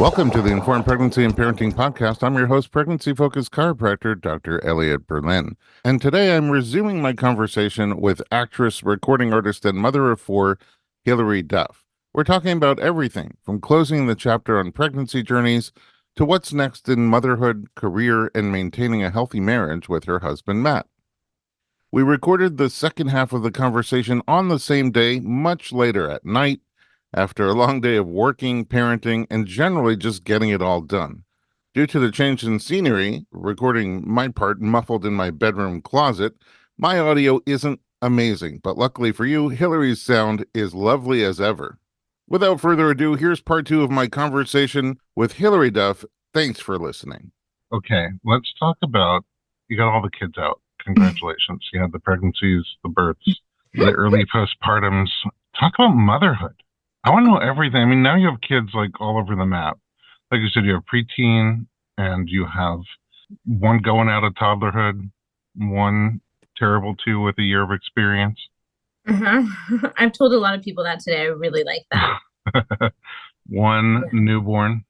Welcome to the Informed Pregnancy and Parenting Podcast. I'm your host, pregnancy-focused chiropractor, Dr. Elliot Berlin. And today I'm resuming my conversation with actress, recording artist, and mother of four, Hilary Duff. We're talking about everything from closing the chapter on pregnancy journeys to what's next in motherhood, career, and maintaining a healthy marriage with her husband, Matt. We recorded the second half of the conversation on the same day, much later at night, after a long day of working, parenting, and generally just getting it all done. Due to the change in scenery, recording my part muffled in my bedroom closet, my audio isn't amazing, but luckily for you, Hilary's sound is lovely as ever. Without further ado, here's part two of my conversation with Hilary Duff. Thanks for listening. Okay, let's talk about, you got all the kids out. Congratulations. You had the pregnancies, the births, the early postpartums. Talk about motherhood. I want to know everything. I mean, now you have kids like all over the map. Like you said, you have preteen and you have one going out of toddlerhood, one terrible two with a year of experience. I've told a lot of people that today. I really like that. One newborn.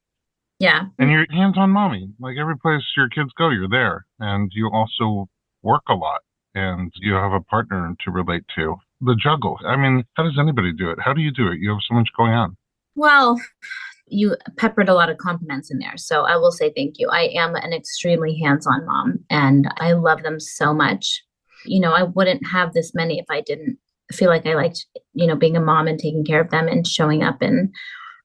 Yeah. And you're hands-on mommy. Like every place your kids go, you're there. And you also work a lot and you have a partner to relate to. The juggle. I mean, how does anybody do it? How do you do it? You have so much going on. Well, you peppered a lot of compliments in there. So I will say thank you. I am an extremely hands-on mom and I love them so much. You know, I wouldn't have this many if I didn't feel like I liked, being a mom and taking care of them and showing up and,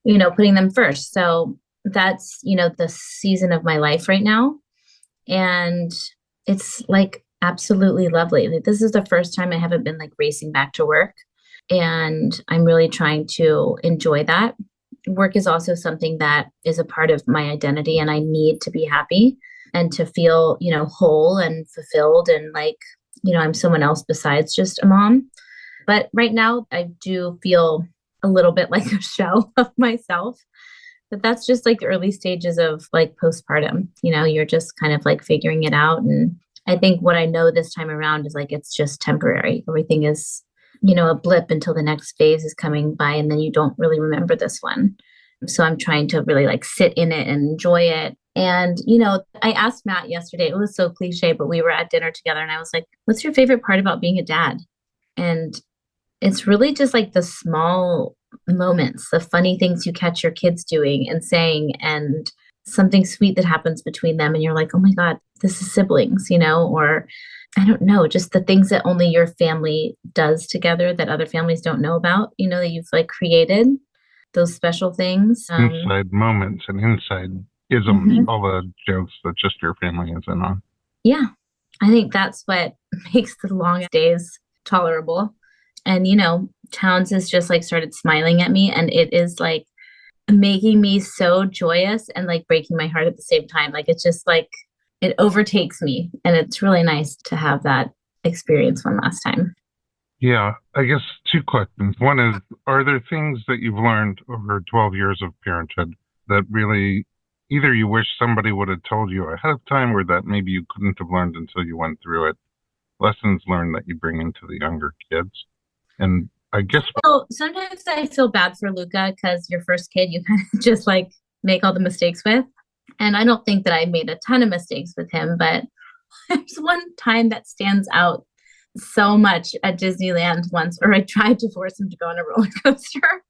putting them first. So that's, the season of my life right now. And it's like absolutely lovely. Like, this is the first time I haven't been like racing back to work. And I'm really trying to enjoy that. Work is also something that is a part of my identity and I need to be happy and to feel, whole and fulfilled and like, I'm someone else besides just a mom. But right now I do feel a little bit like a shell of myself. But that's just like the early stages of like postpartum. You're just kind of like figuring it out. And I think what I know this time around is like, it's just temporary. Everything is, a blip until the next phase is coming by. And then you don't really remember this one. So I'm trying to really like sit in it and enjoy it. And, I asked Matt yesterday, it was so cliche, but we were at dinner together and I was like, what's your favorite part about being a dad? And it's really just like the small moments, the funny things you catch your kids doing and saying, and something sweet that happens between them. And you're like, oh my God, this is siblings, or I don't know, just the things that only your family does together that other families don't know about, that you've like created those special things. Inside moments and inside isms, all the jokes that just your family is in on. Yeah. I think that's what makes the long days tolerable. And, Towns has just like started smiling at me and it is like making me so joyous and like breaking my heart at the same time. Like, it's just like, it overtakes me. And it's really nice to have that experience one last time. Yeah, I guess two questions. One is, are there things that you've learned over 12 years of parenthood that really either you wish somebody would have told you ahead of time or that maybe you couldn't have learned until you went through it? Lessons learned that you bring into the younger kids. And I guess... Well, sometimes I feel bad for Luca because your first kid, you kind of just like make all the mistakes with. And I don't think that I made a ton of mistakes with him, but there's one time that stands out so much at Disneyland once, where I tried to force him to go on a roller coaster.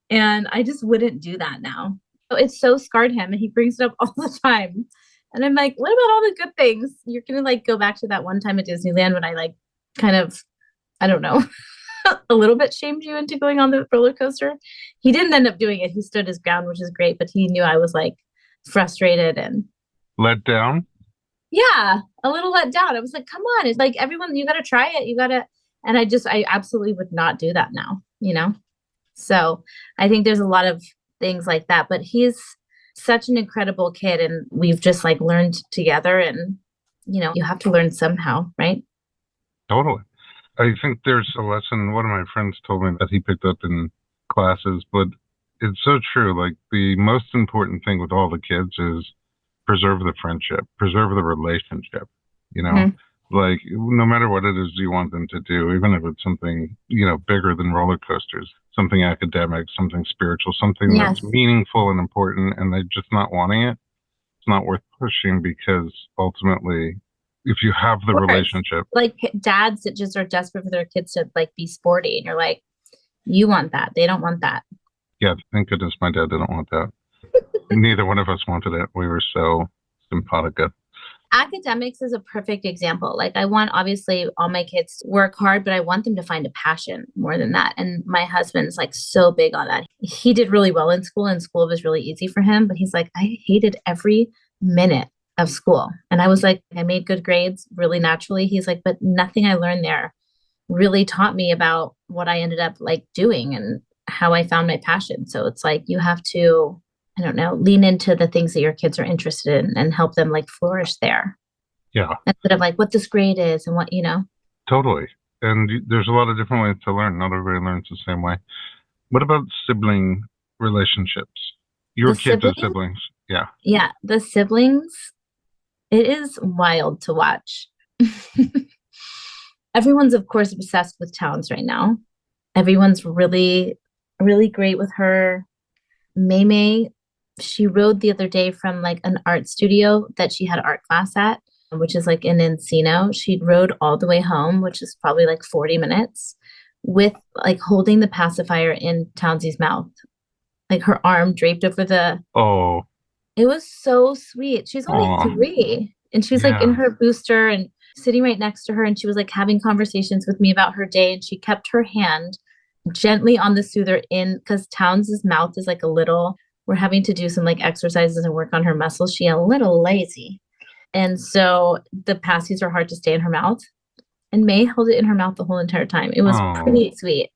And I just wouldn't do that now. So it so scarred him and he brings it up all the time. And I'm like, what about all the good things? You're going to like go back to that one time at Disneyland when I like kind of, I don't know, a little bit shamed you into going on the roller coaster. He didn't end up doing it. He stood his ground, which is great, but he knew I was like frustrated and let down. Yeah, a little let down. I was like, come on. It's like, everyone, you got to try it. You got to, and I absolutely would not do that now, So I think there's a lot of things like that, but he's such an incredible kid and we've just like learned together and, you have to learn somehow, right? Totally. I think there's a lesson one of my friends told me that he picked up in classes, but it's so true. Like, the most important thing with all the kids is preserve the friendship, preserve the relationship. Like, no matter what it is you want them to do, even if it's something, bigger than roller coasters, something academic, something spiritual, something that's Yes. meaningful and important, and they're just not wanting it, it's not worth pushing, because ultimately, if you have the Of course. relationship, Like dads that just are desperate for their kids to like be sporty, and you're like, you want that. They don't want that. yeah, thank goodness my dad didn't want that. Neither one of us wanted it. We were so simpatico. Academics is a perfect example. Like, I want obviously all my kids to work hard, but I want them to find a passion more than that. And my husband's like so big on that. He did really well in school, and school was really easy for him, but he's like, I hated every minute of school. And I was like, I made good grades really naturally. He's like, but nothing I learned there really taught me about what I ended up like doing and how I found my passion. So it's like you have to, I don't know, lean into the things that your kids are interested in and help them like flourish there Yeah, instead of like what this grade is and what, totally. And there's a lot of different ways to learn. Not everybody learns the same way. What about sibling relationships? Your the kids as siblings. siblings? Yeah. Yeah, the siblings, it is wild to watch. Everyone's, of course, obsessed with Towns right now. Everyone's really, really great with her. May May, she rode the other day from like an art studio that she had art class at, which is like in Encino. She rode all the way home, which is probably like 40 minutes, with like holding the pacifier in Townsy's mouth, like her arm draped over the. Oh, It was so sweet. She's only oh, 3, and she was like in yeah. her booster and sitting right next to her, and she was like having conversations with me about her day, and she kept her hand gently on the soother in because Towns's mouth is like a little. We're having to do some like exercises and work on her muscles. She a little lazy, and so the pasties are hard to stay in her mouth. And May held it in her mouth the whole entire time. It was Oh, pretty sweet.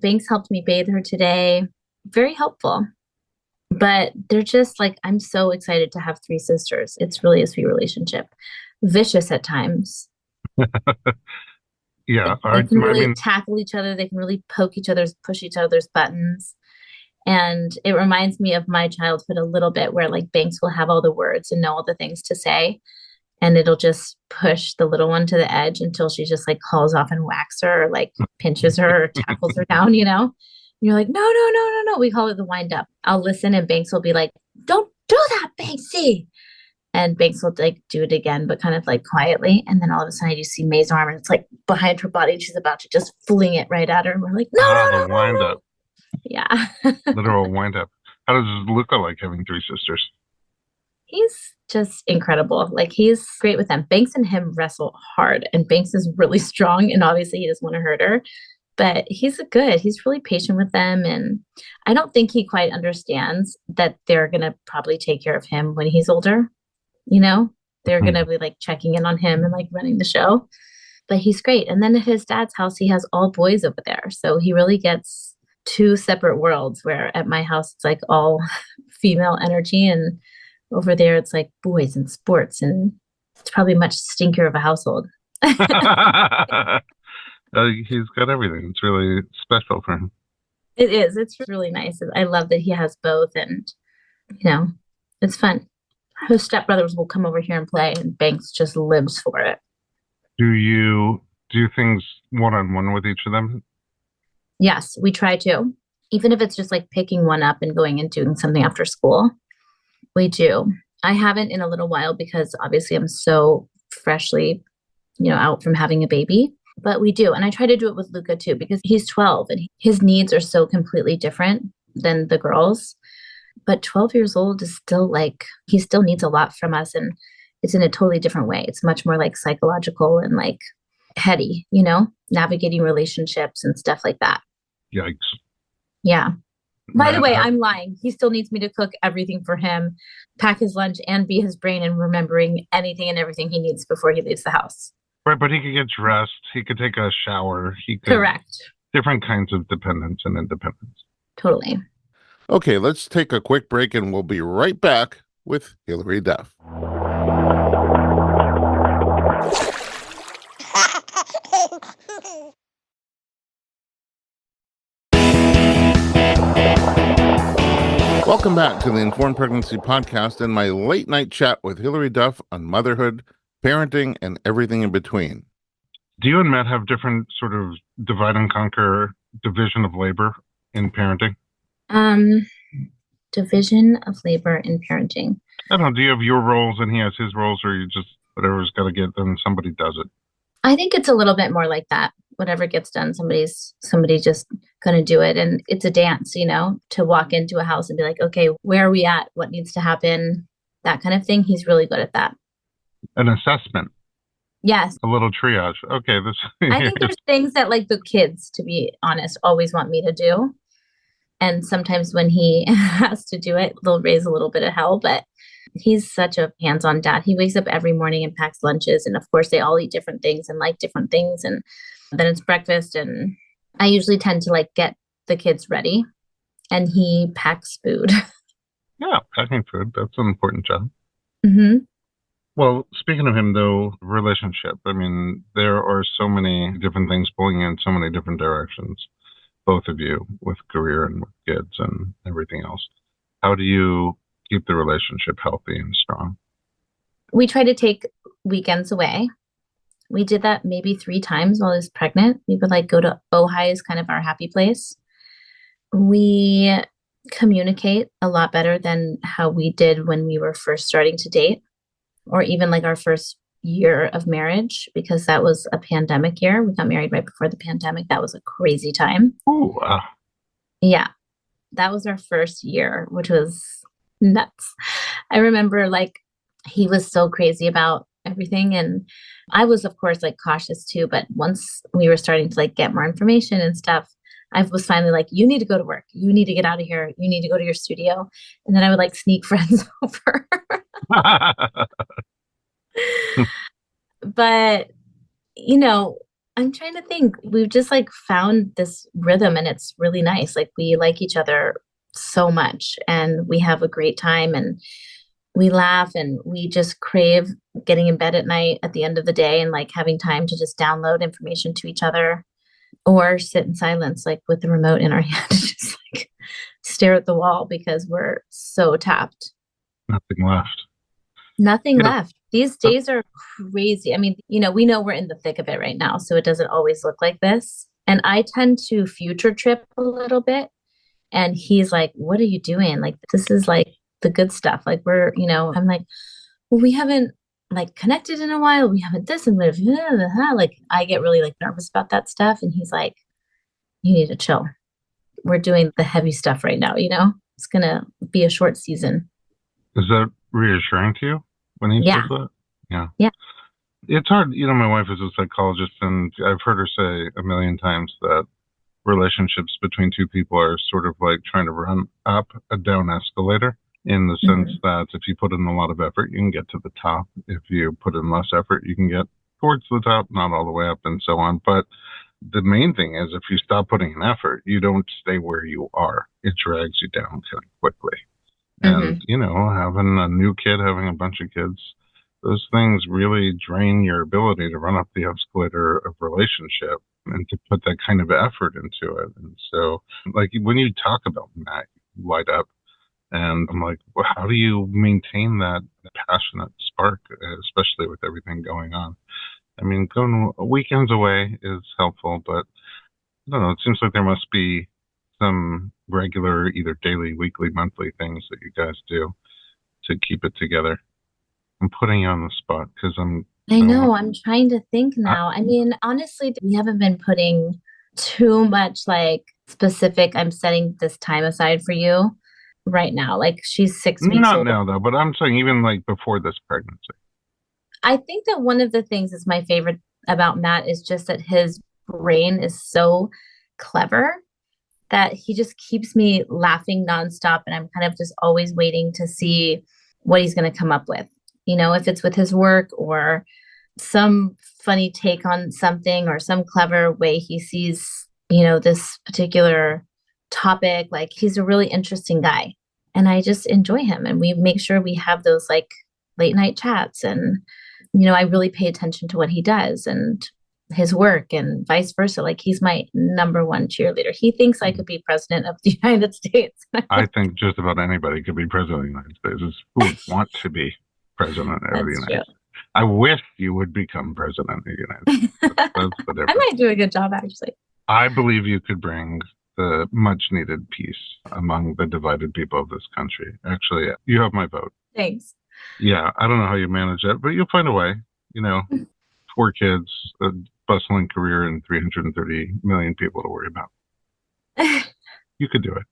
Banks helped me bathe her today. Very helpful. But they're just like, I'm so excited to have 3 sisters. It's really a sweet relationship. Vicious at times. yeah. They can I really mean, tackle each other. They can really poke each other's, push each other's buttons. And it reminds me of my childhood a little bit, where like Banks will have all the words and know all the things to say. And it'll just push the little one to the edge until she just like hauls off and whacks her or like pinches her or tackles her down, And you're like, no, no, no, no, no. We call it the wind up. I'll listen and Banks will be like, don't do that, Banksy. And Banks will like do it again, but kind of like quietly. And then all of a sudden you see May's arm and it's like behind her body and she's about to just fling it right at her. And we're like, no, no, the no, no, wind no. up, Yeah. literal wind up. How does Luca like having 3 sisters? He's just incredible. Like he's great with them. Banks and him wrestle hard, and Banks is really strong. And obviously he doesn't want to hurt her, but he's really patient with them. And I don't think he quite understands that they're going to probably take care of him when he's older. They're going to be like checking in on him and like running the show, but he's great. And then at his dad's house, he has all boys over there. So he really gets 2 separate worlds, where at my house, it's like all female energy. And over there, it's like boys and sports. And it's probably much stinkier of a household. He's got everything. It's really special for him. It is. It's really nice. I love that he has both. And, it's fun. His stepbrothers will come over here and play, and Banks just lives for it. Do you do things one-on-one with each of them? Yes, we try to. Even if it's just like picking one up and going and doing something after school, we do. I haven't in a little while because obviously I'm so freshly, out from having a baby, but we do. And I try to do it with Luca too, because he's 12 and his needs are so completely different than the girls. But 12 years old is still like, he still needs a lot from us. And it's in a totally different way. It's much more like psychological and like heady, navigating relationships and stuff like that. Yikes. Yeah. By the way, I'm lying. He still needs me to cook everything for him, pack his lunch, and be his brain and remembering anything and everything he needs before he leaves the house. Right, but he could get dressed. He could take a shower. He could. Correct. Different kinds of dependence and independence. Totally. Okay, let's take a quick break and we'll be right back with Hilary Duff. Welcome back to the Informed Pregnancy Podcast and my late night chat with Hilary Duff on motherhood, parenting, and everything in between. Do you and Matt have different sort of divide and conquer division of labor in parenting? Division of labor in parenting. I don't know. Do you have your roles and he has his roles, or you just whatever's got to get done, somebody does it? I think it's a little bit more like that. Whatever gets done, somebody just gonna do it. And it's a dance, to walk into a house and be like, okay, where are we at? What needs to happen? That kind of thing. He's really good at that. An assessment. Yes. A little triage. Okay. I think there's things that like the kids, to be honest, always want me to do. And sometimes when he has to do it, they'll raise a little bit of hell, but he's such a hands-on dad. He wakes up every morning and packs lunches. And of course they all eat different things and like different things. And then it's breakfast. And I usually tend to like get the kids ready and he packs food. Yeah, packing food. That's an important job. Mm-hmm. Well, speaking of him, though, relationship, I mean, there are so many different things pulling in so many different directions, both of you, with career and with kids and everything else. How do you keep the relationship healthy and strong? We try to take weekends away. We did that maybe 3 times while I was pregnant. We would like go to Ojai is kind of our happy place. We communicate a lot better than how we did when we were first starting to date, or even like our first year of marriage, because that was a pandemic year. We got married right before the pandemic. That was a crazy time. Oh, wow. Yeah. That was our first year, which was nuts. I remember like he was so crazy about everything. And I was, of course, like cautious too. But once we were starting to like get more information and stuff, I was finally like, you need to go to work. You need to get out of here. You need to go to your studio. And then I would like sneak friends over. But, I'm trying to think. We've just like found this rhythm and it's really nice. Like we like each other so much and we have a great time and we laugh and we just crave getting in bed at night at the end of the day and like having time to just download information to each other or sit in silence, like with the remote in our hand, just like stare at the wall because we're so tapped. Nothing left. Nothing left. These days are crazy. I mean, we know we're in the thick of it right now, so it doesn't always look like this. And I tend to future trip a little bit. And he's like, what are you doing? Like, this is like the good stuff. Like I'm like, well, we haven't like connected in a while. We haven't this and like, I get really like nervous about that stuff. And he's like, you need to chill. We're doing the heavy stuff right now. It's going to be a short season. Is that reassuring to you when he says that? Yeah. Yeah. It's hard. My wife is a psychologist and I've heard her say a million times that relationships between two people are sort of like trying to run up a down escalator in the sense that if you put in a lot of effort, you can get to the top. If you put in less effort, you can get towards the top, not all the way up and so on. But the main thing is if you stop putting in effort, you don't stay where you are. It drags you down kind of quickly. And, having a new kid, having a bunch of kids, those things really drain your ability to run up the escalator of relationship and to put that kind of effort into it. And so, like, when you talk about Matt, you light up. And I'm like, well, how do you maintain that passionate spark, especially with everything going on? I mean, going weekends away is helpful, but I don't know. It seems like there must be some regular, either daily, weekly, monthly things that you guys do to keep it together. I'm putting you on the spot because I know. I'm trying to think now. I mean, honestly, we haven't been putting too much like specific, I'm setting this time aside for you right now. Like she's 6 weeks Not old. now, though, but I'm saying even like before this pregnancy. I think that one of the things that's my favorite about Matt is just that his brain is so clever that he just keeps me laughing nonstop. And I'm kind of just always waiting to see what he's going to come up with. If it's with his work or some funny take on something or some clever way he sees, this particular topic. Like he's a really interesting guy and I just enjoy him. And we make sure we have those like late night chats. And, I really pay attention to what he does and his work and vice versa. Like he's my number one cheerleader. He thinks I could be president of the United States. I think just about anybody could be president of the United States. Who would want to be president of the United States. I wish you would become president of the United States. That's the difference. I might do a good job, actually. I believe you could bring the much needed peace among the divided people of this country. Actually, you have my vote. Thanks. Yeah, I don't know how you manage that, but you'll find a way. 4 kids, a bustling career, and 330 million people to worry about. You could do it.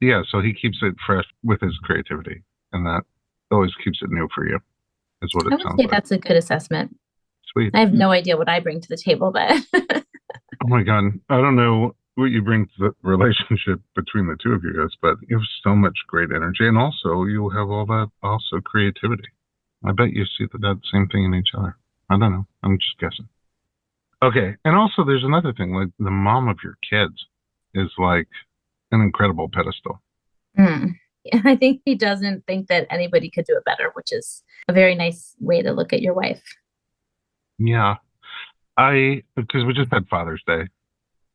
Yeah, so he keeps it fresh with his creativity, and that always keeps it new for you, is what it I would sounds say like. that's a good assessment. Sweet. I have no idea what I bring to the table, but Oh my God. I don't know what you bring to the relationship between the two of you guys, but you have so much great energy, and also you have all that also creativity. I bet you see that same thing in each other. I don't know. I'm just guessing. Okay. And also there's another thing, like the mom of your kids is like an incredible pedestal. I think he doesn't think that anybody could do it better, which is a very nice way to look at your wife. Yeah. Because we just had Father's Day,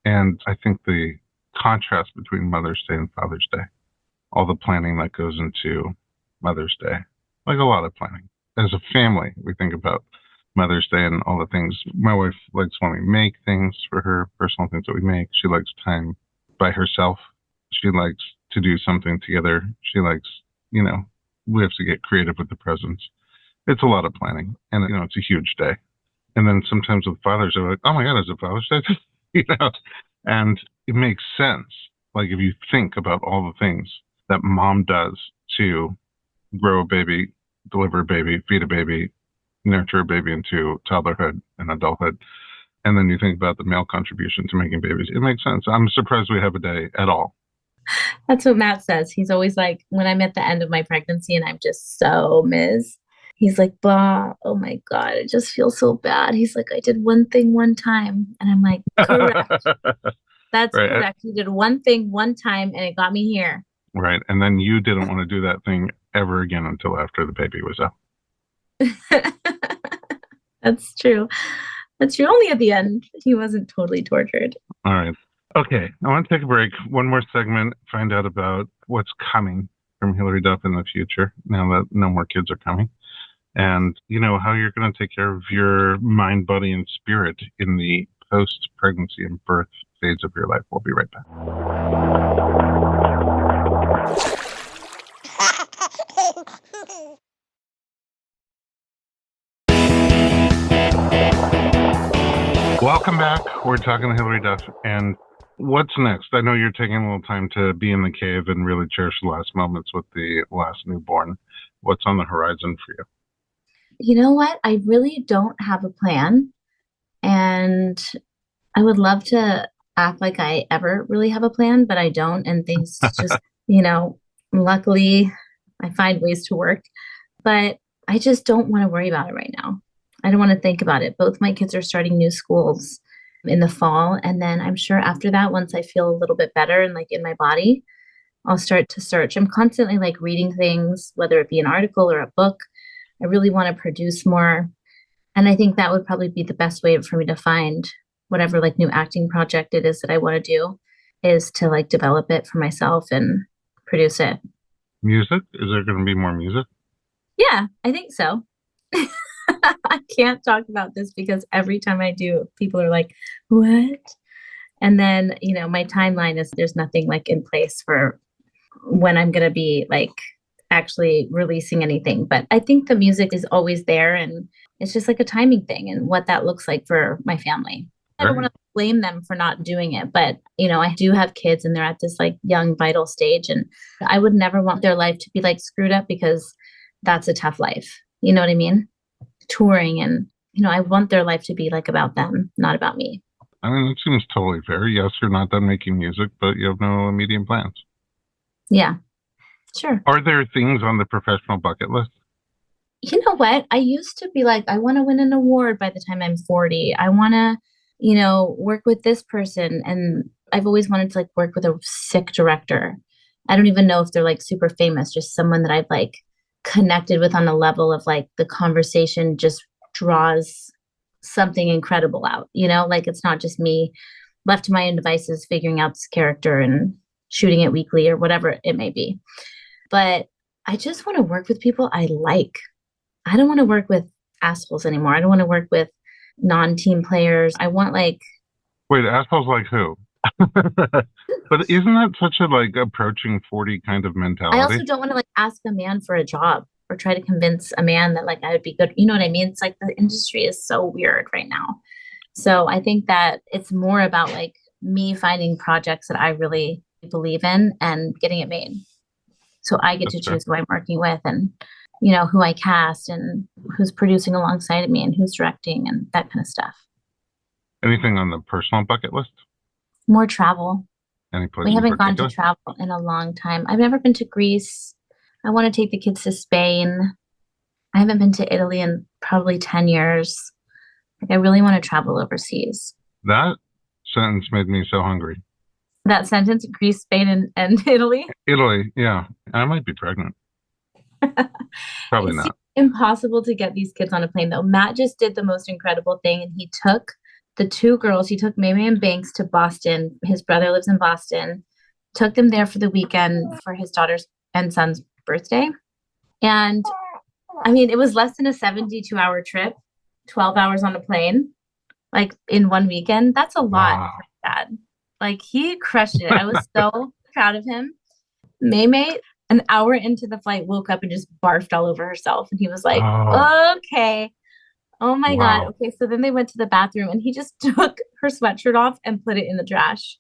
and I think the contrast between Mother's Day and Father's Day, all the planning that goes into Mother's Day, like a lot of planning. As a family, we think about Mother's Day and all the things. My wife likes when we make things for her, personal things that we make. She likes time by herself. She likes to do something together. She likes, we have to get creative with the presents. It's a lot of planning, and, it's a huge day. And then sometimes with fathers, they're like, oh my God, is it Father's Day? And it makes sense. Like if you think about all the things that mom does to grow a baby, deliver a baby, feed a baby, nurture a baby into toddlerhood and adulthood, and then you think about the male contribution to making babies, it makes sense. I'm surprised we have a day at all. That's what Matt says. He's always like, when I'm at the end of my pregnancy and I'm just so he's like, blah, oh my God, it just feels so bad. He's like, I did one thing one time. And I'm like, correct. That's right. Correct. You did one thing one time and it got me here. Right. And then you didn't want to do that thing ever again until after the baby was out. That's true. That's true. Only at the end. He wasn't totally tortured. All right. Okay. I want to take a break. One more segment, find out about what's coming from Hilary Duff in the future, now that no more kids are coming. And, how you're going to take care of your mind, body, and spirit in the post-pregnancy and birth phase of your life. We'll be right back. Welcome back. We're talking to Hilary Duff. And what's next? I know you're taking a little time to be in the cave and really cherish the last moments with the last newborn. What's on the horizon for you? You know what? I really don't have a plan. And I would love to act like I ever really have a plan, but I don't. And things just, luckily I find ways to work. But I just don't want to worry about it right now. I don't want to think about it. Both my kids are starting new schools in the fall. And then I'm sure after that, once I feel a little bit better and like in my body, I'll start to search. I'm constantly like reading things, whether it be an article or a book. I really want to produce more. And I think that would probably be the best way for me to find whatever like new acting project it is that I want to do, is to like develop it for myself and produce it. Music? Is there going to be more music? Yeah, I think so. I can't talk about this because every time I do, people are like, what? And then, my timeline is there's nothing like in place for when I'm going to be like actually releasing anything. But I think the music is always there, and it's just like a timing thing and what that looks like for my family. I don't want to blame them for not doing it, but I do have kids and they're at this like young, vital stage, and I would never want their life to be like screwed up because that's a tough life. You know what I mean? Touring and, I want their life to be like about them, not about me. I mean, it seems totally fair. Yes, you're not done making music, but you have no immediate plans. Yeah, sure. Are there things on the professional bucket list? You know what? I used to be like, I want to win an award by the time I'm 40. I want to, work with this person. And I've always wanted to like work with a sick director. I don't even know if they're like super famous, just someone that I've like connected with on a level of like the conversation just draws something incredible out, like it's not just me left to my own devices figuring out this character and shooting it weekly or whatever it may be. But I just want to work with people I like. I don't want to work with assholes anymore. I don't want to work with non-team players. I want like, Wait, assholes like who? But isn't that such a like approaching 40 kind of I mentality? also don't want to like ask a man for a job or try to convince a man that like I would be good. You know what I mean? It's like the industry is so weird right now. So I think that it's more about like me finding projects that I really believe in and getting it made. So I get to That's fair. choose who I'm working with and, you know, who I cast and who's producing alongside of me and who's directing and that kind of stuff. Anything on the personal bucket list? More travel. Any place We in haven't gone to particular? travel in a long time. I've never been to Greece. I want to take the kids to Spain. I haven't been to Italy in probably 10 years. Like, I really want to travel overseas. That sentence made me so hungry. That sentence, Greece, Spain, and Italy. Italy, yeah. I might be pregnant. Probably It's not. impossible to get these kids on a plane, though. Matt just did the most incredible thing, and he took the two girls, he took Maymay and Banks to Boston. His brother lives in Boston, took them there for the weekend for his daughter's and son's birthday. And I mean, it was less than a 72-hour trip, 12 hours on a plane, like in one weekend. That's a lot Wow. for Dad. Like he crushed it. I was so proud of him. Maymay, an hour into the flight, woke up and just barfed all over herself. And he was like, Oh, okay. Oh my God. wow. Okay. So then they went to the bathroom and he just took her sweatshirt off and put it in the trash.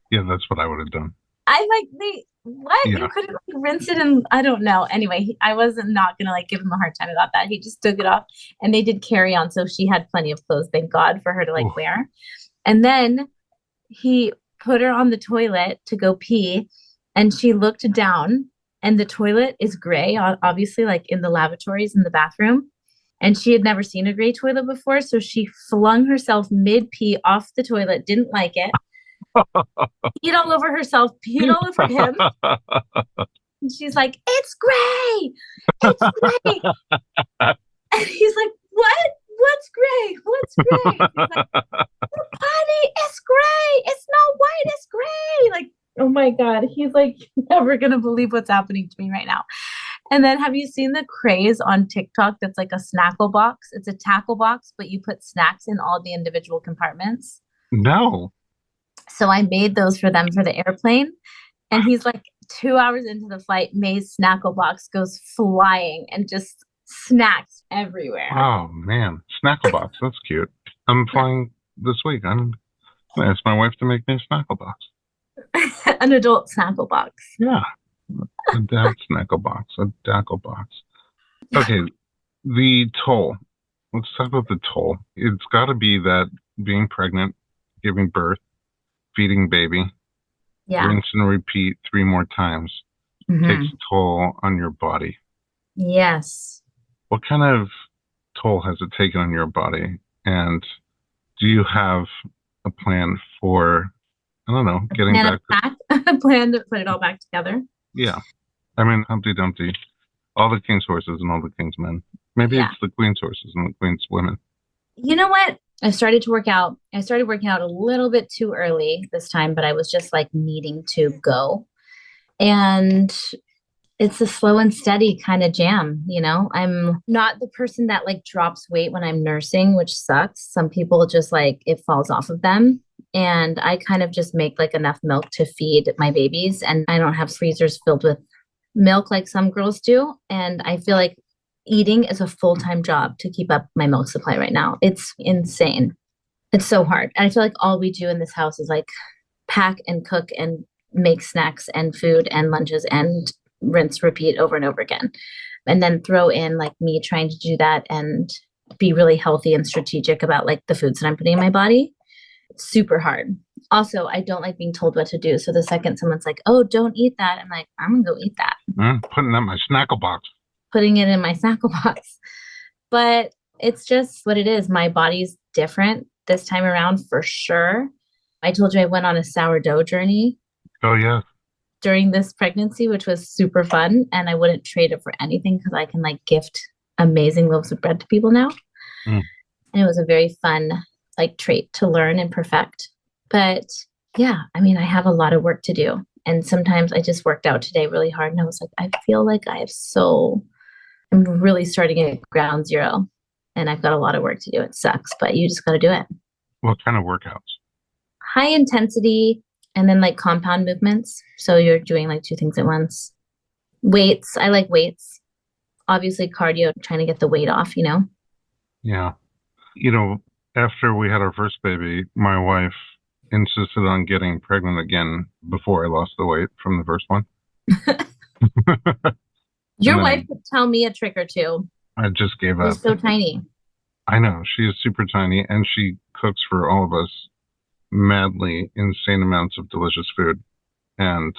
Yeah, that's what I would have done. I like, what? Yeah. You couldn't like, rinse it and I don't know. Anyway, I wasn't not going to like give him a hard time about that. He just took it off and they did carry on. So she had plenty of clothes, thank God, for her to like Oof. wear. And then he put her on the toilet to go pee and she looked down and the toilet is gray, obviously, like in the lavatories in the bathroom. And she had never seen a gray toilet before. So she flung herself mid pee off the toilet, didn't like it, peed all over herself, peed all over him. And she's like, it's gray. It's gray. And he's like, what? What's gray? What's gray? He's like, honey, it's gray. It's not white. It's gray. Like, oh my God. He's like, never going to believe what's happening to me right now. And then have you seen the craze on TikTok that's like a snackle box? It's a tackle box, but you put snacks in all the individual compartments. No. So I made those for them for the airplane. And he's like 2 hours into the flight, May's snackle box goes flying and just snacks everywhere. Oh, man. Snackle box. That's cute. I'm flying this week. I'm going to ask my wife to make me a snackle box. An adult snackle box. Yeah. A dad snackle box. A dackle box. Okay. The toll. Let's talk about the toll. It's got to be that being pregnant, giving birth, feeding baby, Yeah. rinse and repeat 3 more times Mhm. takes a toll on your body. Yes. What kind of toll has it taken on your body? And do you have a plan for, I don't know, getting Plan back to, a plan to put it all back together. yeah. I mean, Humpty Dumpty, all the king's horses and all the king's men. Maybe Yeah. it's the queen's horses and the queen's women. You know what? I started to work out. I started working out a little bit too early this time, but I was just like needing to go. And it's a slow and steady kind of jam, you know? I'm not the person that like drops weight when I'm nursing, which sucks. Some people just like it falls off of them. And I kind of just make like enough milk to feed my babies. And I don't have freezers filled with milk like some girls do. And I feel like eating is a full-time job to keep up my milk supply right now. It's insane. It's so hard. And I feel like all we do in this house is like pack and cook and make snacks and food and lunches and rinse, repeat over and over again. And then throw in like me trying to do that and be really healthy and strategic about like the foods that I'm putting in my body. It's super hard. Also, I don't like being told what to do. So the second someone's like, oh, don't eat that, I'm like, I'm gonna go eat that. Putting that in my snackle box. Putting it in my snackle box. But it's just what it is. My body's different this time around for sure. I told you I went on a sourdough journey Oh, yeah. during this pregnancy, which was super fun. And I wouldn't trade it for anything because I can like gift amazing loaves of bread to people now. Mm. And it was a very fun like trait to learn and perfect. But yeah, I mean, I have a lot of work to do. And sometimes I just worked out today really hard. And I was like, I feel like I'm really starting at ground zero. and I've got a lot of work to do. It sucks, but you just got to do it. What kind of workouts? High intensity and then like compound movements. So you're doing like two things at once. Weights. I like weights. Obviously cardio, trying to get the weight off, you know? Yeah. You know, after we had our first baby, my wife insisted on getting pregnant again before I lost the weight from the first one. Your wife could tell me a trick or two. I just gave up. She's so tiny. I know. She is super tiny, and she cooks for all of us madly insane amounts of delicious food. And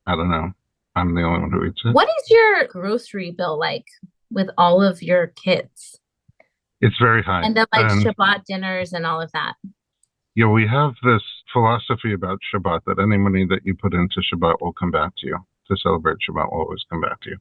I don't know. I'm the only one who eats it. What is your grocery bill like with all of your kids? It's very high. And then like Shabbat dinners and all of that. Yeah, we have this philosophy about Shabbat that any money that you put into Shabbat will come back to you. To celebrate Shabbat will always come back to you.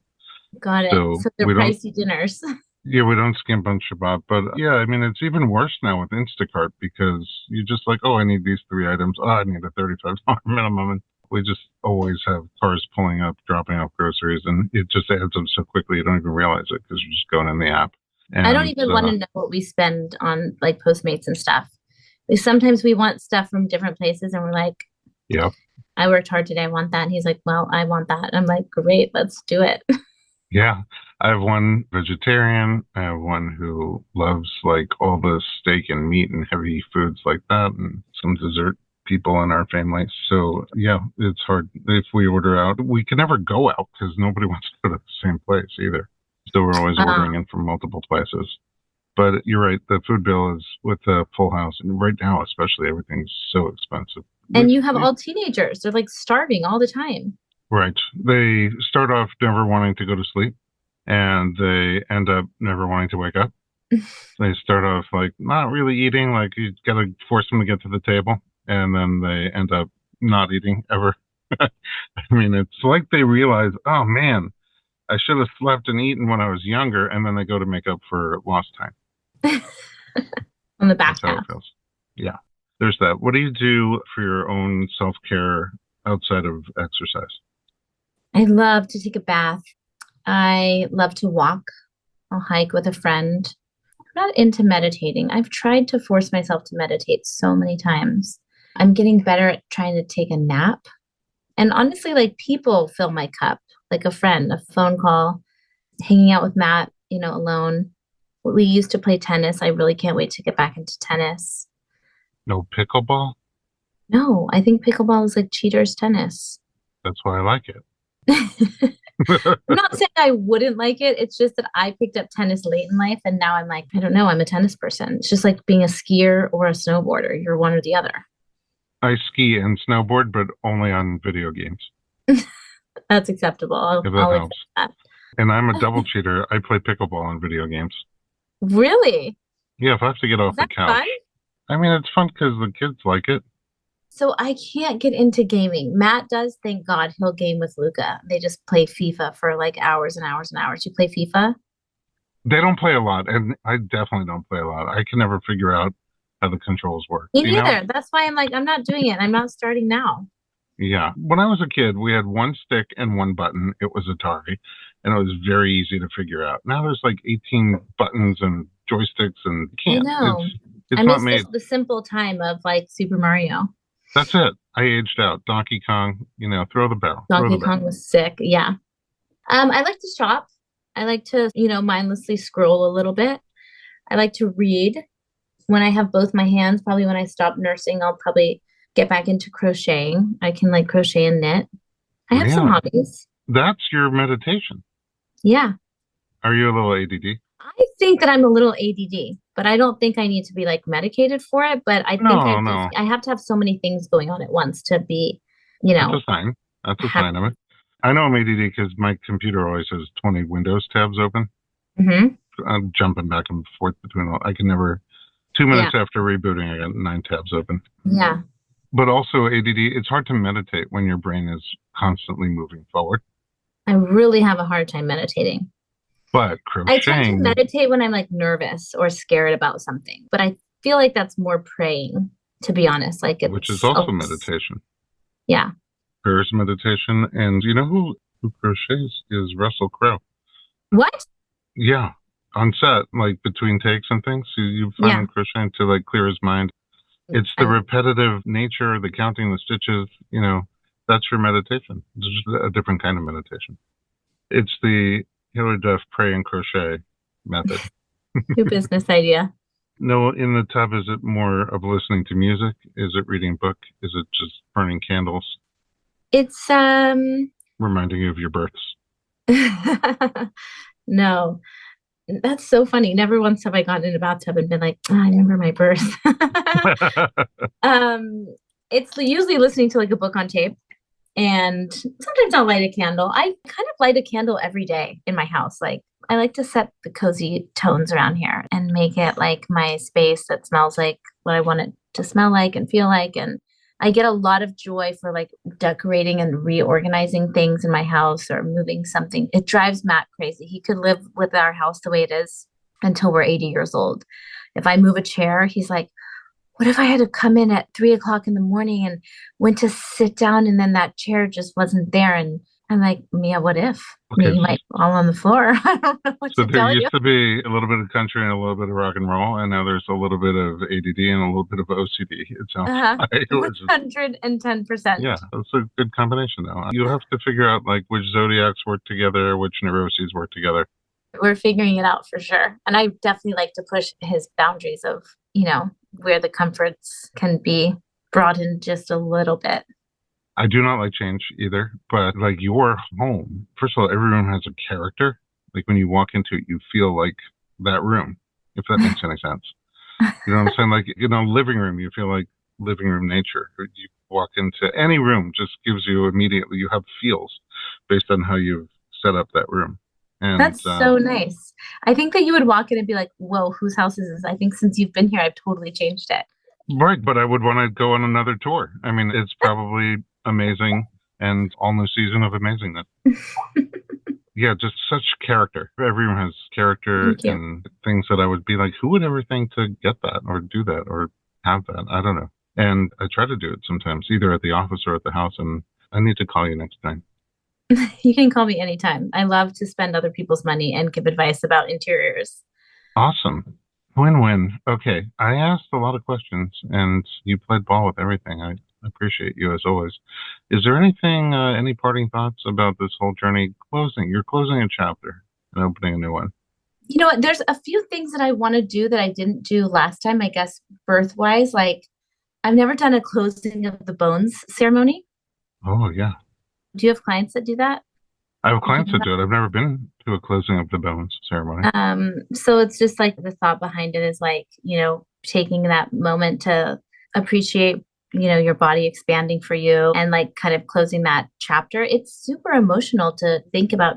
Got it. So they're pricey dinners. Yeah, we don't skimp on Shabbat. But yeah, I mean, it's even worse now with Instacart because you just like, oh, I need these 3 items. Oh, I need a $35 minimum. And we just always have cars pulling up, dropping off groceries. And it just adds up so quickly you don't even realize it because you're just going in the app. And I don't even want to know what we spend on like Postmates and stuff. Sometimes we want stuff from different places and we're like, yeah, I worked hard today. I want that. And he's like, well, I want that. And I'm like, great, let's do it. Yeah. I have one vegetarian. I have one who loves like all the steak and meat and heavy foods like that, and some dessert people in our family. So yeah, it's hard. If we order out, we can never go out because nobody wants to go to the same place either. So we're always ordering in from multiple places. But you're right. The food bill is with the full house. And right now, especially, everything's so expensive. And you have all teenagers. They're like starving all the time. Right. They start off never wanting to go to sleep, and they end up never wanting to wake up. They start off like not really eating, like you got to force them to get to the table, and then they end up not eating ever. I mean, it's like they realize, oh man, I should have slept and eaten when I was younger, and then they go to make up for lost time. On the back That's how it feels. Yeah. There's that. What do you do for your own self-care outside of exercise? I love to take a bath. I love to walk. I'll hike with a friend. I'm not into meditating. I've tried to force myself to meditate so many times. I'm getting better at trying to take a nap. And honestly, like people fill my cup, like a friend, a phone call, hanging out with Matt, you know, alone. We used to play tennis. I really can't wait to get back into tennis. No pickleball? No, I think pickleball is like cheaters tennis. That's why I like it. I'm not saying I wouldn't like it. It's just that I picked up tennis late in life and now I'm like, I don't know, I'm a tennis person. It's just like being a skier or a snowboarder. You're one or the other. I ski and snowboard, but only on video games. That's acceptable. I'll helps. That. And I'm a double cheater. I play pickleball on video games. Really? Yeah, if I have to get off the couch. Fun? I mean, it's fun because the kids like it. So I can't get into gaming. Matt does, thank God, he'll game with Luca. They just play FIFA for like hours and hours and hours. You play FIFA? They don't play a lot, and I definitely don't play a lot. I can never figure out how the controls work. Me neither. That's why I'm like, I'm not doing it. I'm not starting now. Yeah. When I was a kid, we had one stick and one button. It was Atari, and it was very easy to figure out. Now there's like 18 buttons and joysticks, and you can't. I know. It's I not miss made. The simple time of like Super Mario. That's it. I aged out. Donkey Kong, throw the barrel. Donkey Kong was sick. Yeah. I like to shop. I like to, mindlessly scroll a little bit. I like to read. When I have both my hands, probably when I stop nursing, I'll probably get back into crocheting. I can like crochet and knit. I have some hobbies. That's your meditation. Yeah. Are you a little ADD? I think that I'm a little ADD, but I don't think I need to be like medicated for it. But I think I have to have so many things going on at once to be, That's a sign. That's a sign of it. I know I'm ADD because my computer always has 20 Windows tabs open. Mm-hmm. I'm jumping back and forth between all. I can never. 2 minutes after rebooting, I got 9 tabs open. Yeah. But also ADD, it's hard to meditate when your brain is constantly moving forward. I really have a hard time meditating. But crocheting. I tend to meditate when I'm like nervous or scared about something. But I feel like that's more praying, to be honest. Which is also meditation. Yeah. Prayer is meditation. And you know who crochets is Russell Crowe. What? Yeah. on set, like between takes and things, you find Yeah. him crocheting to like clear his mind. It's the repetitive nature, the counting the stitches, that's your meditation. It's just a different kind of meditation. It's the Hilary Duff pray and crochet method. New business idea. No, in the tub, is it more of listening to music? Is it reading a book? Is it just burning candles? It's reminding you of your births? No. That's so funny. Never once have I gotten in a bathtub and been like, oh, I remember my birth. It's usually listening to like a book on tape. And sometimes I'll light a candle. I kind of light a candle every day in my house. Like I like to set the cozy tones around here and make it like my space that smells like what I want it to smell like and feel like. And I get a lot of joy for like decorating and reorganizing things in my house or moving something. It drives Matt crazy. He could live with our house the way it is until we're 80 years old. If I move a chair, he's like, what if I had to come in at 3 o'clock in the morning and went to sit down and then that chair just wasn't there? And I'm like, Mia, what if? Okay, You might fall on the floor. I don't know what so to there tell you. used to be a little bit of country and a little bit of rock and roll, and now there's a little bit of ADD and a little bit of OCD. It sounds like. 110%. Yeah, that's a good combination, though. You have to figure out like which zodiacs work together, which neuroses work together. We're figuring it out for sure. And I definitely like to push his boundaries of, where the comforts can be broadened just a little bit. I do not like change either, but like your home, first of all, every room has a character. Like when you walk into it, you feel like that room, if that makes any sense. You know what I'm saying? Like, living room, you feel like living room nature. You walk into any room, just gives you immediately, you have feels based on how you've set up that room. And that's so nice. I think that you would walk in and be like, whoa, whose house is this? I think since you've been here, I've totally changed it. Right, but I would want to go on another tour. I mean, it's probably amazing and all new season of amazingness. Yeah, just such character. Everyone has character and things that I would be like, who would ever think to get that or do that or have that? I don't know. And I try to do it sometimes, either at the office or at the house. And I need to call you next time. You can call me anytime. I love to spend other people's money and give advice about interiors. Awesome. Win-win. Okay. I asked a lot of questions and you played ball with everything. I appreciate you as always. Is there anything, any parting thoughts about this whole journey? You're closing a chapter and opening a new one. You know what? There's a few things that I want to do that I didn't do last time, I guess, birth-wise. Like I've never done a closing of the bones ceremony. Oh, yeah. Do you have clients that do that? I have clients that do it. I've never been to a closing of the bones ceremony. So it's just like the thought behind it is like, taking that moment to appreciate, your body expanding for you and like kind of closing that chapter. It's super emotional to think about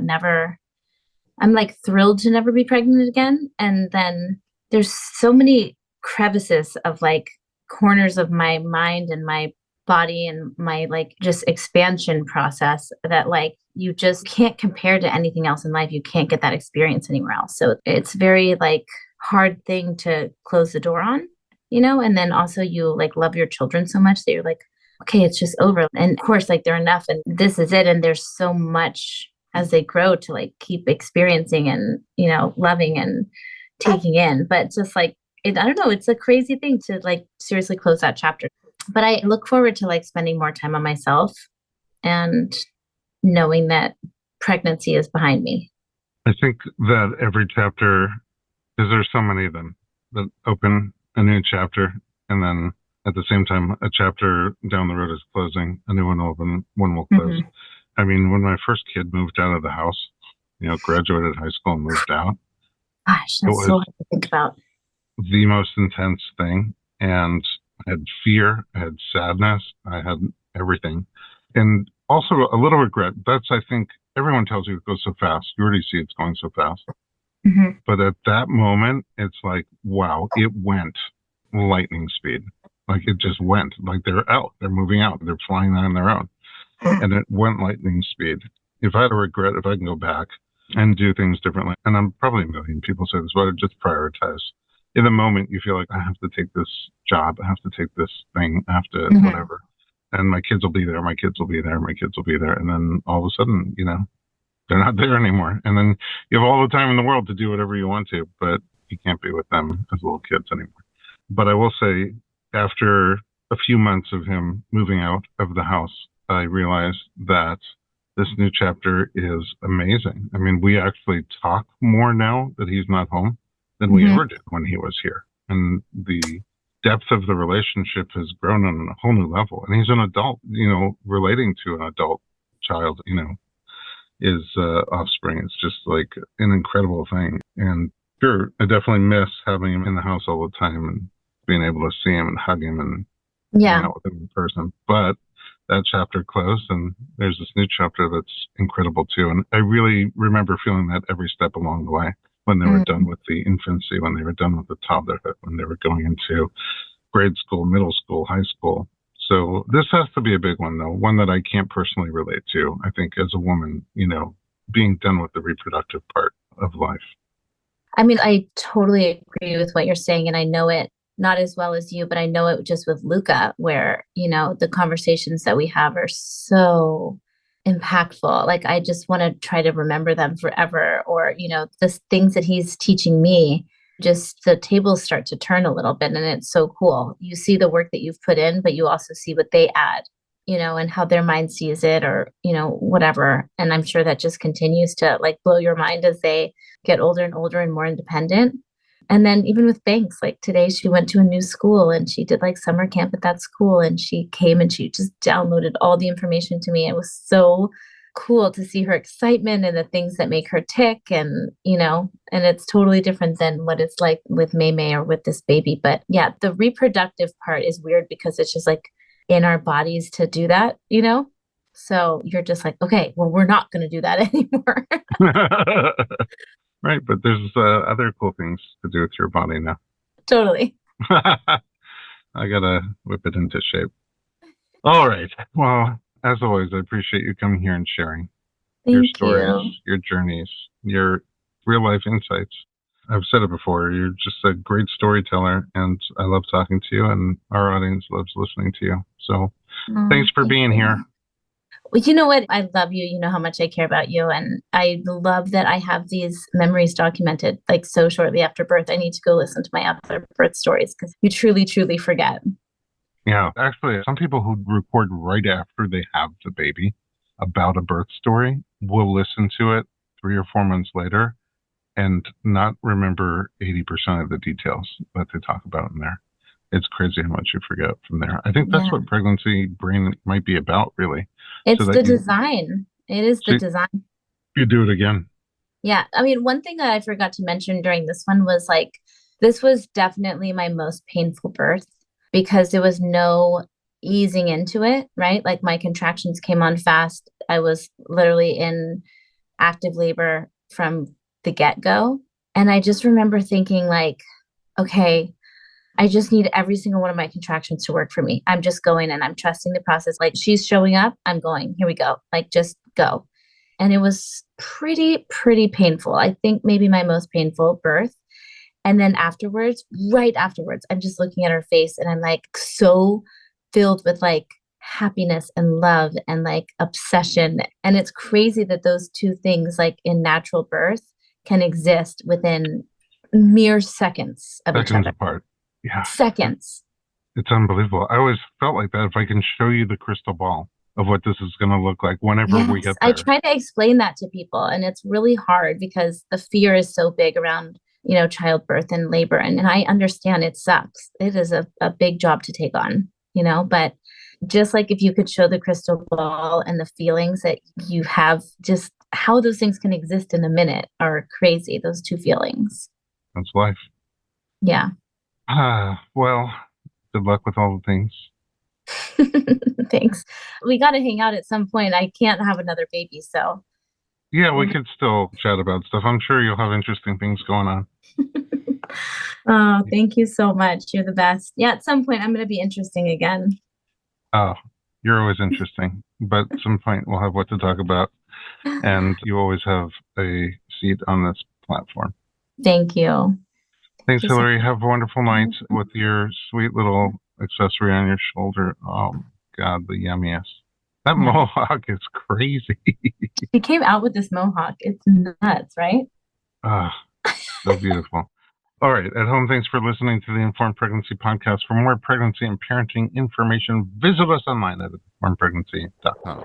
I'm like thrilled to never be pregnant again. And then there's so many crevices of like corners of my mind and my body and my like just expansion process that like you just can't compare to anything else in life. You can't get that experience anywhere else. So it's very like hard thing to close the door on, and then also you like love your children so much that you're like, okay, it's just over. And of course, like they're enough and this is it. And there's so much as they grow to like keep experiencing and, loving and taking in. But just like, I don't know, it's a crazy thing to like seriously close that chapter. But I look forward to like spending more time on myself and knowing that pregnancy is behind me. I think that every chapter, because there's so many of them that open a new chapter, and then at the same time, a chapter down the road is closing, a new one will open, one will close. Mm-hmm. I mean, when my first kid moved out of the house, graduated high school and moved out. Gosh, that's so hard to think about. The most intense thing. And I had fear, I had sadness, I had everything. And also a little regret. I think everyone tells you it goes so fast. You already see it's going so fast. Mm-hmm. But at that moment, it's like, wow, it went lightning speed. Like it just went. Like they're out. They're moving out. They're flying on their own. And it went lightning speed. If I had a regret, if I can go back and do things differently, and I'm probably a million people say this, but I just prioritize. In the moment, you feel like I have to take this job, I have to take this thing, I have to whatever. And my kids will be there, my kids will be there, my kids will be there. And then all of a sudden, They're not there anymore. And then you have all the time in the world to do whatever you want to, but you can't be with them as little kids anymore. But I will say, after a few months of him moving out of the house, I realized that this new chapter is amazing. I mean, we actually talk more now that he's not home than we ever did when he was here. And the depth of the relationship has grown on a whole new level. And he's an adult, relating to an adult child, his offspring. It's just like an incredible thing. And sure, I definitely miss having him in the house all the time and being able to see him and hug him and hang out with him in person. But that chapter closed, and there's this new chapter that's incredible too. And I really remember feeling that every step along the way, when they were done with the infancy, when they were done with the toddlerhood, when they were going into grade school, middle school, high school. So this has to be a big one, though, one that I can't personally relate to. I think as a woman, being done with the reproductive part of life. I mean, I totally agree with what you're saying, and I know it not as well as you, but I know it just with Luca, where, the conversations that we have are so impactful. Like, I just want to try to remember them forever. Or, the things that he's teaching me, just the tables start to turn a little bit. And it's so cool. You see the work that you've put in, but you also see what they add, and how their mind sees it, or, whatever. And I'm sure that just continues to like blow your mind as they get older and older and more independent. And then even with Banks, like today she went to a new school and she did like summer camp at that school, and she came and she just downloaded all the information to me. It was so cool to see her excitement and the things that make her tick, and and it's totally different than what it's like with May or with this baby. But yeah, the reproductive part is weird because it's just like in our bodies to do that, so you're just like, okay, well, we're not going to do that anymore. Right, but there's other cool things to do with your body now. Totally. I gotta whip it into shape. All right. Well, as always, I appreciate you coming here and sharing your stories, your journeys, your real life insights. I've said it before, you're just a great storyteller, and I love talking to you, and our audience loves listening to you. So thanks for being here. Well, you know what? I love you. You know how much I care about you. And I love that I have these memories documented like so shortly after birth. I need to go listen to my other birth stories because you truly, truly forget. Yeah. Actually, some people who record right after they have the baby about a birth story will listen to it 3 or 4 months later and not remember 80% of the details that they talk about in there. It's crazy how much you forget from there. I think that's what pregnancy brain might be about, really. It's the design. It is the design. You do it again. Yeah. I mean, one thing that I forgot to mention during this one was like, this was definitely my most painful birth because there was no easing into it, right? Like my contractions came on fast. I was literally in active labor from the get-go. And I just remember thinking like, okay, I just need every single one of my contractions to work for me. I'm just going and I'm trusting the process. Like she's showing up, I'm going, here we go. Like just go. And it was pretty painful. I think maybe my most painful birth. And then afterwards, right afterwards, I'm just looking at her face and I'm like so filled with like happiness and love and like obsession. And it's crazy that those two things like in natural birth can exist within mere seconds of each other. Apart. Yeah. Seconds. It's unbelievable. I always felt like that. If I can show you the crystal ball of what this is going to look like whenever we get there. I try to explain that to people, and it's really hard because the fear is so big around, childbirth and labor. And I understand it sucks. It is a big job to take on, but just like if you could show the crystal ball and the feelings that you have, just how those things can exist in a minute are crazy. Those two feelings. That's life. Yeah. Well, good luck with all the things. Thanks. We got to hang out at some point. I can't have another baby, so. Yeah, we could still chat about stuff. I'm sure you'll have interesting things going on. Oh, thank you so much. You're the best. Yeah, at some point I'm going to be interesting again. Oh, you're always interesting. But at some point we'll have what to talk about. And you always have a seat on this platform. Thank you. Thanks, Hilary. Have a wonderful night with your sweet little accessory on your shoulder. Oh, God, the yummiest. That mohawk is crazy. She came out with this mohawk. It's nuts, right? Ah, so beautiful. All right. At home, thanks for listening to the Informed Pregnancy Podcast. For more pregnancy and parenting information, visit us online at informedpregnancy.com.